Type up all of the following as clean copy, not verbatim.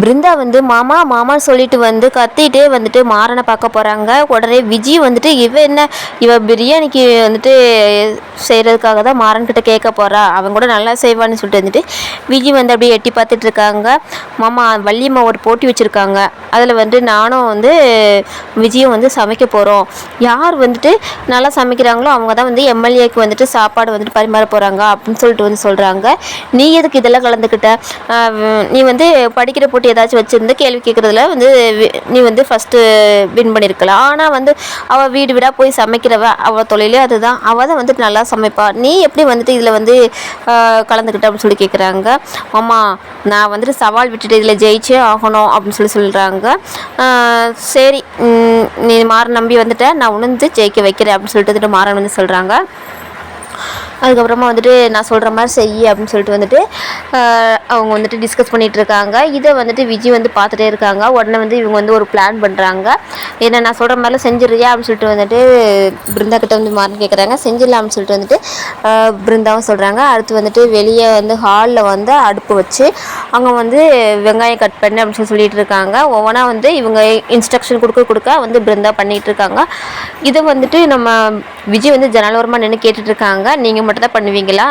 பிருந்தா வந்து மாமா மாமான்னு சொல்லிட்டு வந்து கத்திட்டே வந்துட்டு மாறனை பார்க்க போகிறாங்க. உடனே விஜி வந்துட்டு இவ பிரியாணிக்கு வந்துட்டு செய்கிறதுக்காக தான் மாறன்கிட்ட கேட்க போகிறா, அவங்க கூட நல்லா செய்வான்னு சொல்லிட்டு வந்துட்டு விஜி வந்து அப்படியே எட்டி பார்த்துட்டு இருக்காங்க. மாமா வள்ளியம்மா ஒரு போட்டி வச்சுருக்காங்க, அதில் வந்து நானும் வந்து விஜயும் வந்து சமைக்க போகிறோம். யார் வந்துட்டு நல்லா சமைக்கிறாங்களோ அவங்க தான் வந்து எம்எல்ஏக்கு வந்துட்டு சாப்பாடு வந்துட்டு பரிமாற போகிறாங்க அப்படின்னு சொல்லிட்டு வந்து சொல்கிறாங்க. நீ எதுக்கு இதெல்லாம் கலந்துக்கிட்ட? நீ வந்து படிக்கிற போட்டி ஏதாச்சும் வச்சுருந்து கேள்வி கேட்குறதுல வந்து நீ வந்து ஃபஸ்ட்டு வின் பண்ணியிருக்கலாம். ஆனால் வந்து அவள் வீடு வீடாக போய் சமைக்கிறவ, அவள் தொழிலே அதுதான், அவள் தான் வந்துட்டு நல்லா சமைப்பா. நீ எப்படி வந்துட்டு இதில் வந்து கலந்துக்கிட்ட அப்படின்னு சொல்லி கேட்குறாங்க. அம்மா நான் வந்துட்டு சவால் விட்டுட்டு இதில் ஜெயிச்சே ஆகணும் அப்படின்னு சொல்கிறாங்க. சரி நீ மாறன் நம்பி வந்துட்ட, நான் உணர்ந்து ஜெயிக்க வைக்கிறேன் அப்படின்னு சொல்லிட்டு வந்துட்டு மாறன் வந்து சொல்கிறாங்க. அதுக்கப்புறமா வந்துட்டு நான் சொல்கிற மாதிரி செய் அப்படின்னு சொல்லிட்டு வந்துட்டு அவங்க வந்துட்டு டிஸ்கஸ் பண்ணிகிட்டு இருக்காங்க. இதை வந்துட்டு விஜய் வந்து பார்த்துட்டே இருக்காங்க. உடனே வந்து இவங்க வந்து ஒரு பிளான் பண்ணுறாங்க. ஏன்னா நான் சொல்கிற மாதிரிலாம் செஞ்சிடறியா அப்படின்னு சொல்லிட்டு வந்துட்டு பிருந்தா கிட்ட வந்து மாறன் கேட்குறாங்க. செஞ்சிடலாம் அப்படின்னு சொல்லிட்டு வந்துட்டு பிருந்தாவும் சொல்கிறாங்க. அடுத்து வந்துட்டு வெளியே வந்து ஹாலில் வந்து அடுப்பு வச்சு அவங்க வந்து வெங்காயம் கட் பண்ணு அப்படின்னு சொல்லிட்டு இருக்காங்க. ஒவ்வொன்றா வந்து இவங்க இன்ஸ்ட்ரக்ஷன் கொடுக்க வந்து பிருந்தா பண்ணிகிட்டு இருக்காங்க. இதை வந்துட்டு நம்ம விஜய் வந்து ஜனலோரமாக நின்று கேட்டுட்ருக்காங்க. நீங்கள் மட்டும் தான் பண்ணுவீங்களா?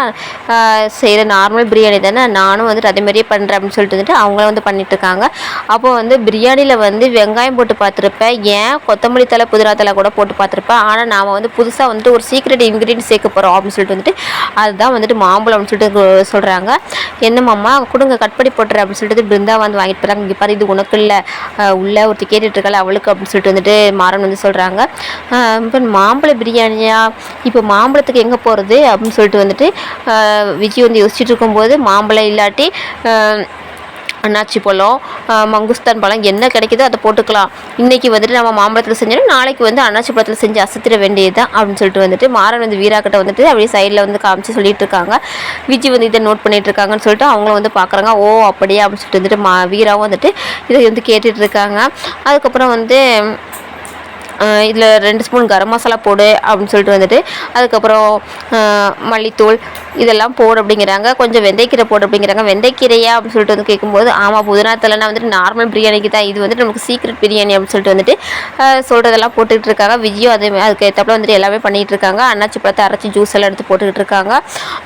செய்கிற நார்மல் பிரியாணி தானே, நானும் வந்துட்டு அதேமாதிரியே பண்ணுறேன் அப்படின்னு சொல்லிட்டு வந்துட்டு அவங்களும் வந்து பண்ணிகிட்ருக்காங்க. அப்போது வந்து பிரியாணியில் வந்து வெங்காயம் போட்டு பார்த்துருப்பேன், ஏன் கொத்தமல்லி தலை புதினா தலை கூட போட்டு பார்த்துருப்பேன். ஆனால் நாம் வந்து புதுசாக வந்துட்டு ஒரு சீக்ரெட் இன்க்ரீடியன்ட் சேர்க்க போகிறோம் அப்படின்னு சொல்லிட்டு வந்துட்டு அதுதான் வந்துட்டு மாம்பழம் அப்படின்னு சொல்லிட்டு சொல்கிறாங்க. என்னம்மா கொடுங்க கட் பண்ணி போட்டுறேன் அப்படின்னு சொல்லிட்டு பிருந்தா வந்து வாங்கிட்டு போகிறாங்க. இங்கே பாரு இது உனக்கு இல்லை, உள்ள ஒருத்தி கேட்டுட்ருக்கல அவளுக்கு அப்படின்னு சொல்லிட்டு வந்துட்டு மாறன் வந்து சொல்கிறாங்க. இப்போ மாம்பழ பிரியாணியா, இப்போ மாம்பழத்துக்கு எங்கே போகிறது அப்படின்னு சொல்லிட்டு வந்துட்டு விஜய் வந்து யோசிச்சுட்டு இருக்கும்போது மாம்பழம் இல்லாட்டி அன்னாச்சி பழம், மங்குஸ்தான் பழம் என்ன கிடைக்குதோ அதை போட்டுக்கலாம். இன்றைக்கி வந்துட்டு நம்ம மாம்பழத்தில் செஞ்சோன்னா நாளைக்கு வந்து அன்னாச்சி பழத்தில் செஞ்சு அசத்திர வேண்டியது தான் அப்படின்னு சொல்லிட்டு வந்துட்டு மாறன் வந்து வீராக்கிட்ட வந்துட்டு அப்படியே சைடில் வந்து காமிச்சு சொல்லிட்டு இருக்காங்க. விஜய் வந்து இதை நோட் பண்ணிகிட்டு இருக்காங்கன்னு சொல்லிட்டு அவங்களும் வந்து பார்க்குறாங்க. ஓ அப்படியே அப்படின்னு சொல்லிட்டு வந்துட்டு வீராவும் வந்துட்டு இதை வந்து கேட்டுட்டு இருக்காங்க. அதுக்கப்புறம் வந்து இதில் 2 ஸ்பூன் கரம் மசாலா போடு அப்படின்னு சொல்லிட்டு வந்துட்டு அதுக்கப்புறம் மல்லித்தூள் இதெல்லாம் போடு அப்படிங்கிறாங்க. கொஞ்சம் வெந்தயக்கீரை போடு அப்படிங்கிறாங்க. வெந்தயக்கீரையா அப்படின்னு சொல்லிட்டு வந்து கேட்கும்போது ஆமாம் புதினா தலைனா வந்துட்டு நார்மல் பிரியாணிக்கு தான், இது வந்துட்டு நமக்கு சீக்ரெட் பிரியாணி அப்படின்னு சொல்லிட்டு வந்துட்டு சொல்கிறதெல்லாம் போட்டுக்கிட்டு இருக்காங்க. விஜயும் அதுக்கு ஏற்றப்பல வந்துட்டு எல்லாமே பண்ணிகிட்டு இருக்காங்க. அன்னாச்சி பழத்தை அரைச்சி ஜூஸ் எல்லாம் எடுத்து போட்டுக்கிட்டு இருக்காங்க.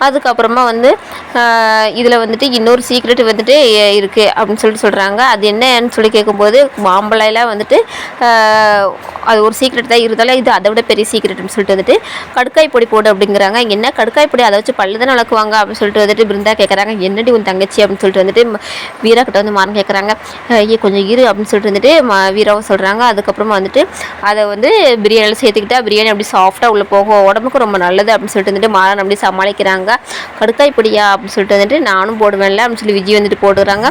அதுக்கப்புறமா வந்து இதில் வந்துட்டு இன்னொரு சீக்ரெட் வந்துட்டு இருக்குது அப்படின்னு சொல்லிட்டு சொல்கிறாங்க. அது என்னன்னு சொல்லி கேட்கும்போது மாம்பழம்லாம் வந்துட்டு அது ஒரு சீக்ரெட் தான், இருந்தாலும் இது அதை விட பெரிய சீக்ரெட்னு சொல்லிட்டு வந்துட்டு கடுக்காய் பொடி போடு அப்படிங்கிறாங்க. என்ன கடுக்காய் பொடி, அதை வச்சு பல்லு தானே வளர்க்குவாங்க அப்படின்னு சொல்லிட்டு வந்துட்டு பிருந்தா கேட்குறாங்க. என்னடி உன் தங்கச்சி அப்படின்னு சொல்லிட்டு வந்துட்டு வீரா கிட்ட வந்து மாறன் கேட்குறாங்க. கொஞ்சம் இரு அப்படின்னு சொல்லிட்டு வந்துட்டு வீராவும் சொல்கிறாங்க. அதுக்கப்புறமா வந்துட்டு அதை வந்து பிரியாணியில் சேர்த்துக்கிட்டா பிரியாணி அப்படி சாஃப்டாக உள்ளே போகும், உடம்புக்கு ரொம்ப நல்லது அப்படின்னு சொல்லிட்டு வந்துட்டு மாறன் அப்படி சமாளிக்கிறாங்க. கடுக்காய் பொடியா அப்படின்னு சொல்லிட்டு வந்துட்டு நானும் போடுவேன்ல அப்படின்னு சொல்லி விஜய் வந்துட்டு போட்டுக்கிறாங்க.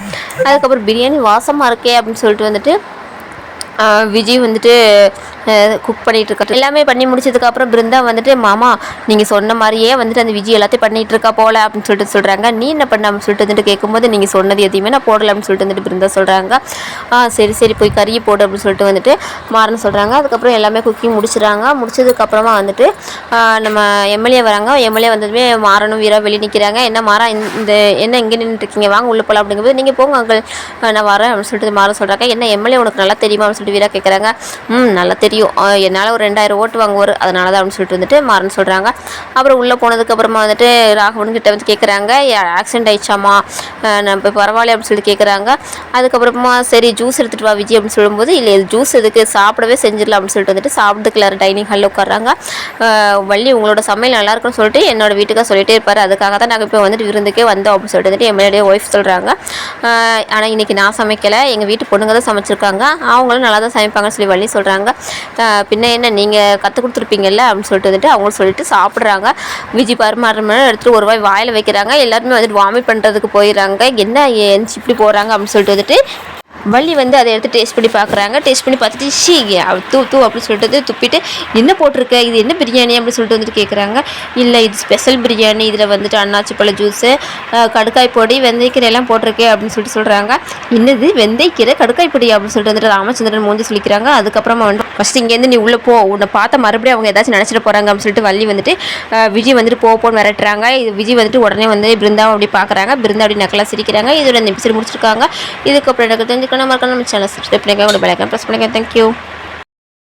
அதுக்கப்புறம் பிரியாணி வாசமாக இருக்கே அப்படின்னு சொல்லிட்டு வந்துட்டு விஜய் வந்துட்டு குக் பண்ணிகிட்ருக்கா. எல்லாமே பண்ணி முடிச்சதுக்கப்புறம் பிருந்தா வந்துட்டு மாமா நீங்கள் சொன்ன மாதிரியே வந்துட்டு அந்த விஜய் எல்லாத்தையும் பண்ணிகிட்ருக்கா போல அப்படின்னு சொல்லிட்டு சொல்கிறாங்க. நீ என்ன பண்ண அப்படின்னு சொல்லிட்டு வந்துட்டு கேட்கும்போது நீங்கள் சொன்னது எதையுமே நான் போடலை அப்படின்னு சொல்லிட்டு வந்துட்டு பிருந்தா சொல்கிறாங்க. சரி போய் கறியை போடு அப்படின்னு சொல்லிட்டு வந்துட்டு மாறன் சொல்கிறாங்க. அதுக்கப்புறம் எல்லாமே குக்கிங் முடிச்சிடறாங்க. முடிச்சதுக்கப்புறமா வந்துட்டு நம்ம எம்எல்ஏ வராங்க. எம்எல்ஏ வந்ததுமே மாறனும் வீரா வெளியே நிற்கிறாங்க. என்ன மாறா இந்த என்ன இங்கே நின்றுட்டுருக்கீங்க, வாங்க உள்ளே போகலாம் அப்படிங்கும்போது நீங்கள் போங்க அங்கே நான் வரேன் அப்படின்னு சொல்லிட்டு மாறன் சொல்கிறாங்க. என்ன எம்எல்ஏ உனக்கு நல்லா தெரியுமா அப்படின்னு சொல்லிட்டு வீரா கேட்குறாங்க. நல்லா தெரியும், என்னால் ஒரு 2000 ஓட்டு வாங்குவார், அதனால தான் அப்படின்னு சொல்லிட்டு வந்துட்டு மாறன் சொல்கிறாங்க. அப்புறம் உள்ளே போனதுக்கப்புறமா வந்துட்டு ராகவன்கிட்ட வந்து கேட்குறாங்க, ஆக்சிடென்ட் ஆயிடுச்சாமா, நான் இப்போ பரவாயில்ல அப்படின்னு சொல்லி கேட்குறாங்க. அதுக்கப்புறமா சரி ஜூஸ் எடுத்துகிட்டு வா விஜய் அப்படின்னு சொல்லும்போது இல்லை ஜூஸ் எதுக்கு, சாப்பிடவே செஞ்சிடலாம் அப்படின்னு சொல்லிட்டு வந்துட்டு சாப்பிட்டுக்கு எல்லாரும் டைனிங் ஹாலில் உட்காடுறாங்க. வள்ளி உங்களோட சமையல் நல்லாயிருக்குன்னு சொல்லிட்டு என்னோட வீட்டுக்காக சொல்லிட்டே இருப்பார், அதுக்காக தான் நாங்கள் இப்போ வந்துட்டு விருந்துக்கே வந்தோம் அப்படின்னு சொல்லிட்டு வந்துட்டு என்னுடைய ஒய்ஃப் சொல்கிறாங்க. ஆனால் இன்றைக்கி நான் சமைக்கலை, எங்கள் வீட்டு பொண்ணுங்க தான் சமைச்சிருக்காங்க, அவங்களும் நல்லா தான் சமைப்பாங்கன்னு சொல்லி வள்ளி சொல்கிறாங்க. பின்ன என்ன நீங்கள் கற்றுக் கொடுத்துருப்பீங்கல்ல அப்படின்னு சொல்லிட்டு வந்துட்டு அவங்களும் சொல்லிட்டு சாப்பிட்றாங்க. விஜய் பரிமாறுற எடுத்துகிட்டு ஒரு வாய் வாயில் வைக்கிறாங்க. எல்லாருமே வந்துட்டு வாமிட் பண்ணுறதுக்கு போயிடுறாங்க. என்ன இப்படி போகிறாங்க அப்படின்னு சொல்லிட்டு வந்துட்டு வள்ளி வந்து அதை எடுத்து டேஸ்ட் பண்ணி பார்க்குறாங்க. டேஸ்ட் பண்ணி பார்த்துட்டு ஷீ தூ அப்படின்னு சொல்லிட்டு துப்பிட்டு என்ன போட்டிருக்க, இது என்ன பிரியாணி அப்படின்னு சொல்லிட்டு வந்துட்டு கேட்குறாங்க. இல்லை இது ஸ்பெஷல் பிரியாணி, இதில் வந்துட்டு அன்னாச்சி பழ ஜூஸு, கடுக்காய் பொடி, வெந்தயக்கீரை எல்லாம் போட்டிருக்கே அப்படின்னு சொல்லிட்டு சொல்கிறாங்க. என்னது வெந்தயக்கீரை கடுக்காய் பொடி அப்படின்னு சொல்லிட்டு வந்துட்டு ராமச்சந்திரன் மூஞ்சி சொல்லிக்கிறாங்க. அதுக்கப்புறமா வந்து ஃபஸ்ட்டு இங்கேருந்து நீ உள்ளே போ, உன்னை பார்த்த மறுபடியும் அவங்க ஏதாச்சும் நினச்சிட்டு போகிறாங்க அப்படின்னு சொல்லிட்டு வள்ளி வந்துட்டு விஜய் வந்துட்டு போன்னு மிரட்டுறாங்க. இது விஜய் வந்துட்டு உடனே வந்து பிருந்தாவை அப்படி பார்க்குறாங்க. பிருந்தா அப்படி நக்கலாக சிரிக்கிறாங்க. இதோட இந்த எபிசோட் முடிச்சிருக்காங்க. இதுக்கப்புறம் எனக்கு தெரிஞ்சுக்கணும் மறக்காம நம்ம சேனல் சப்ஸ்கிரைப் பண்ணிக்க, பெல் ஐகான் ப்ரெஸ் பண்ணிக்க. தேங்க்யூ.